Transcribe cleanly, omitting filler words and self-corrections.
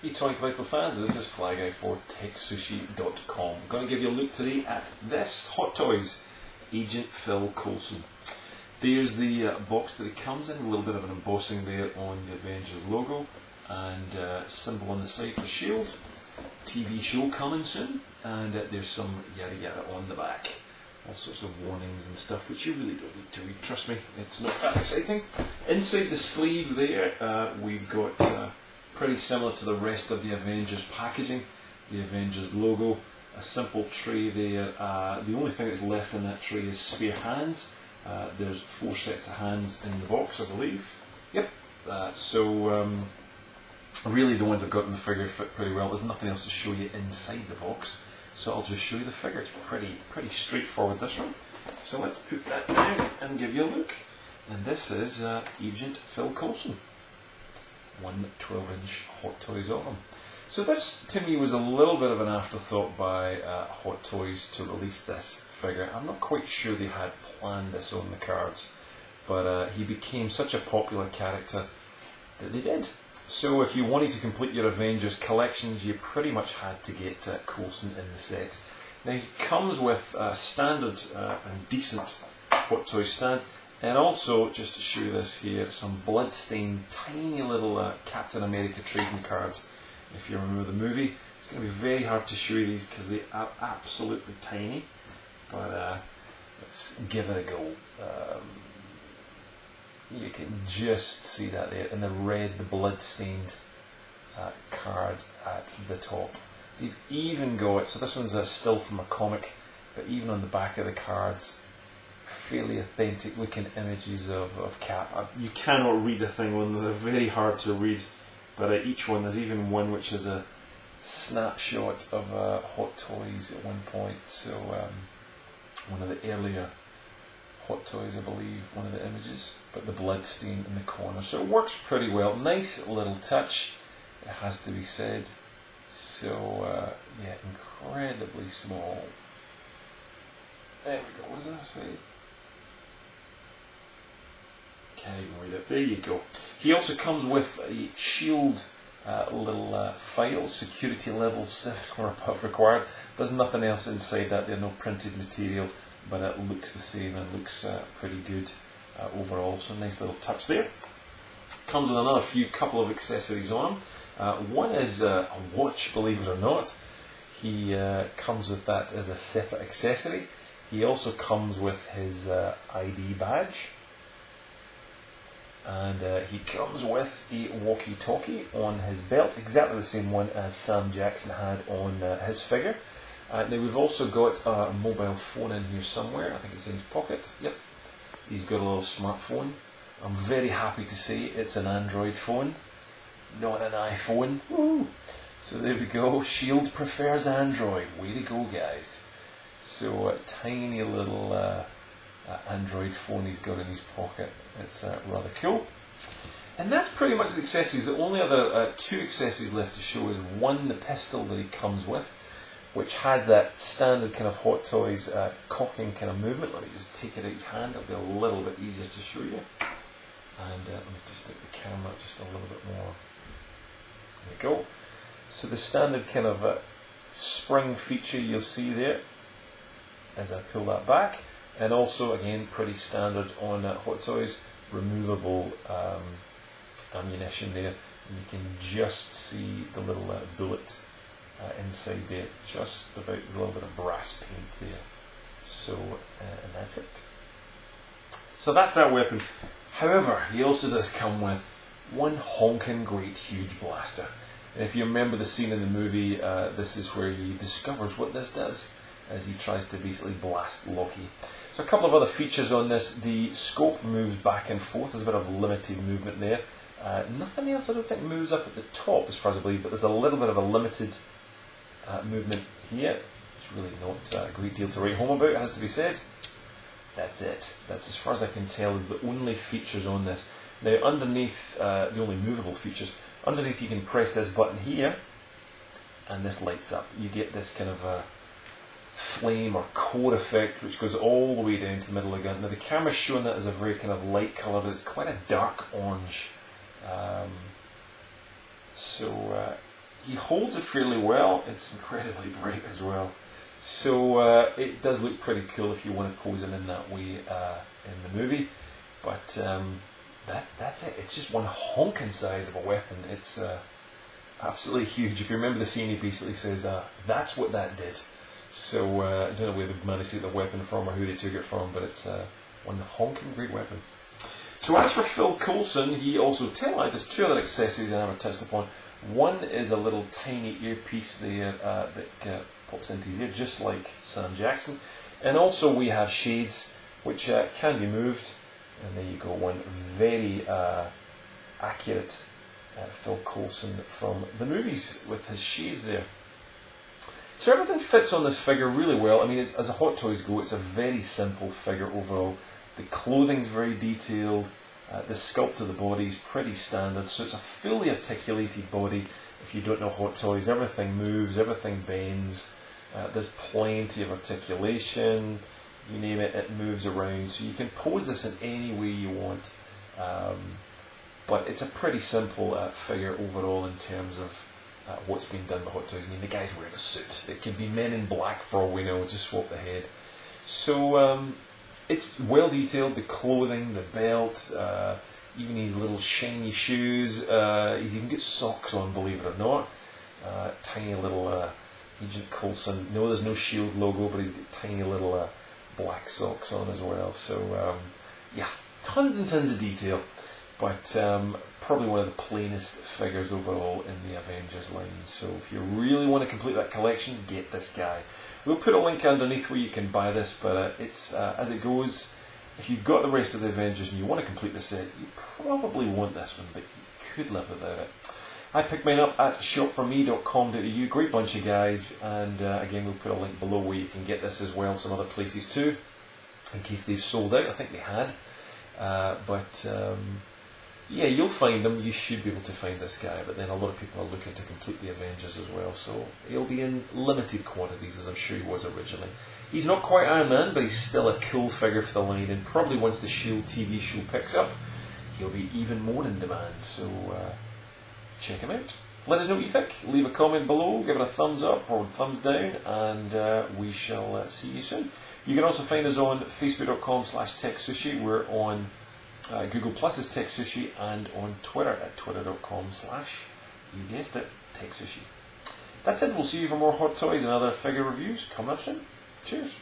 Hey Toy Collectible fans, this is Fly Guy for TekSushi.com. I'm going to give you a look today at this Hot Toys Agent Phil Coulson. There's the box that it comes in, a little bit of an embossing there on the Avengers logo, and symbol on the side for S.H.I.E.L.D. TV show coming soon, and there's some yada yada on the back. All sorts of warnings and stuff which you really don't need to read, trust me, it's not that exciting. Inside the sleeve there, we've got pretty similar to the rest of the Avengers packaging, the Avengers logo, a simple tray there. The only thing that's left in that tray is spare hands. There's 4 sets of hands in the box, I believe. Yep. Really the ones I've got in the figure fit pretty well. There's nothing else to show you inside the box, so I'll just show you the figure. It's pretty straightforward, this one. So let's put that down and give you a look. And this is Agent Phil Coulson. 1 12-inch Hot Toys of him. So this to me was a little bit of an afterthought by Hot Toys to release this figure. I'm not quite sure they had planned this on the cards, but he became such a popular character that they did. So if you wanted to complete your Avengers collections, you pretty much had to get Coulson in the set. Now he comes with a standard and decent Hot Toys stand, and also, just to show you this here, some blood-stained tiny little Captain America trading cards. If you remember the movie, it's going to be very hard to show you these because they are absolutely tiny, but let's give it a go. You can just see that there in the red, the blood-stained card at the top. They've even got, so this one's a still from a comic, but even on the back of the cards, fairly authentic looking images of Cap. You cannot read a thing on them, they're very hard to read, but each one, there's even one which is a snapshot of Hot Toys at one point, so one of the earlier Hot Toys, I believe, one of the images, but the blood stain in the corner, so it works pretty well. Nice little touch, it has to be said. So yeah, incredibly small. There we go, what does that say? Can't even read it. There you go. He also comes with a S.H.I.E.L.D. Little file, security level SIF or above required. There's nothing else inside that, there's no printed material, but it looks the same and looks pretty good overall. So nice little touch there. Comes with another couple of accessories on him. One is a watch, believe it or not. He comes with that as a separate accessory. He also comes with his ID badge, and he comes with a walkie-talkie on his belt, exactly the same one as Sam Jackson had on his figure. Now we've also got a mobile phone in here somewhere, I think it's in his pocket, yep. He's got a little smartphone. I'm very happy to say it's an Android phone, not an iPhone. Woo! So there we go, S.H.I.E.L.D. prefers Android, way to go guys. So a tiny little Android phone he's got in his pocket. It's rather cool. And that's pretty much the accessories. The only other 2 accessories left to show is one, the pistol that he comes with, which has that standard kind of Hot Toys cocking kind of movement. Let me just take it out of his hand, it'll be a little bit easier to show you. And let me just stick the camera just a little bit more. There we go. So the standard kind of spring feature you'll see there as I pull that back, and also again pretty standard on Hot Toys, removable ammunition there, and you can just see the little bullet inside there, just about. There's a little bit of brass paint there, so and that's it. So that's that weapon. However, he also does come with one honking great huge blaster, and if you remember the scene in the movie, this is where he discovers what this does, as he tries to basically blast Loki. So a couple of other features on this. The scope moves back and forth. There's a bit of limited movement there. Nothing else I don't think moves up at the top as far as I believe, but there's a little bit of a limited movement here. It's really not a great deal to write home about, it has to be said. That's it. That's, as far as I can tell, is the only features on this. Now underneath, the only movable features, underneath you can press this button here, and this lights up. You get this kind of flame or core effect which goes all the way down to the middle of the gun. Now the camera's showing that as a very kind of light colour, but it's quite a dark orange. So he holds it fairly well. It's incredibly bright as well. So it does look pretty cool if you want to pose him in that way in the movie. But that's it. It's just one honking size of a weapon. It's absolutely huge. If you remember the scene, he basically says, that's what that did. So I don't know where they managed to get the weapon from or who they took it from, but it's one honking great weapon. So as for Phil Coulson, he also there's two other accessories I never touched upon. One is a little tiny earpiece there that pops into his ear, just like Sam Jackson. And also we have shades, which can be moved. And there you go, one very accurate Phil Coulson from the movies with his shades there. So everything fits on this figure really well. I mean, as a Hot Toys go, it's a very simple figure overall. The clothing's very detailed. The sculpt of the body is pretty standard. So it's a fully articulated body. If you don't know Hot Toys, everything moves, everything bends. There's plenty of articulation. You name it, it moves around. So you can pose this in any way you want. But it's a pretty simple figure overall in terms of what's been done by Hot Toys. I mean, the guy's wearing a suit. It can be Men in Black for all we know, just swap the head. So it's well detailed, the clothing, the belt, even his little shiny shoes. He's even got socks on, believe it or not. Tiny little Agent Coulson. No, there's no S.H.I.E.L.D. logo, but he's got tiny little black socks on as well. So yeah, tons and tons of detail. But probably one of the plainest figures overall in the Avengers line. So if you really want to complete that collection, get this guy. We'll put a link underneath where you can buy this, but it's as it goes, if you've got the rest of the Avengers and you want to complete the set, you probably want this one, but you could live without it. I picked mine up at shopforme.com.au, great bunch of guys, and again we'll put a link below where you can get this as well, some other places too, in case they've sold out. I think they had, but yeah, you'll find them. You should be able to find this guy, but then a lot of people are looking to complete the Avengers as well, so he'll be in limited quantities, as I'm sure he was originally. He's not quite Iron Man, but he's still a cool figure for the line, and probably once the S.H.I.E.L.D. TV show picks up, he'll be even more in demand, so check him out. Let us know what you think. Leave a comment below, give it a thumbs up or thumbs down, and we shall see you soon. You can also find us on facebook.com/TekSushi. We're on Google Plus is TekSushi, and on Twitter at twitter.com/ you guessed it, TekSushi. That's it. We'll see you for more Hot Toys and other figure reviews coming up soon. Cheers.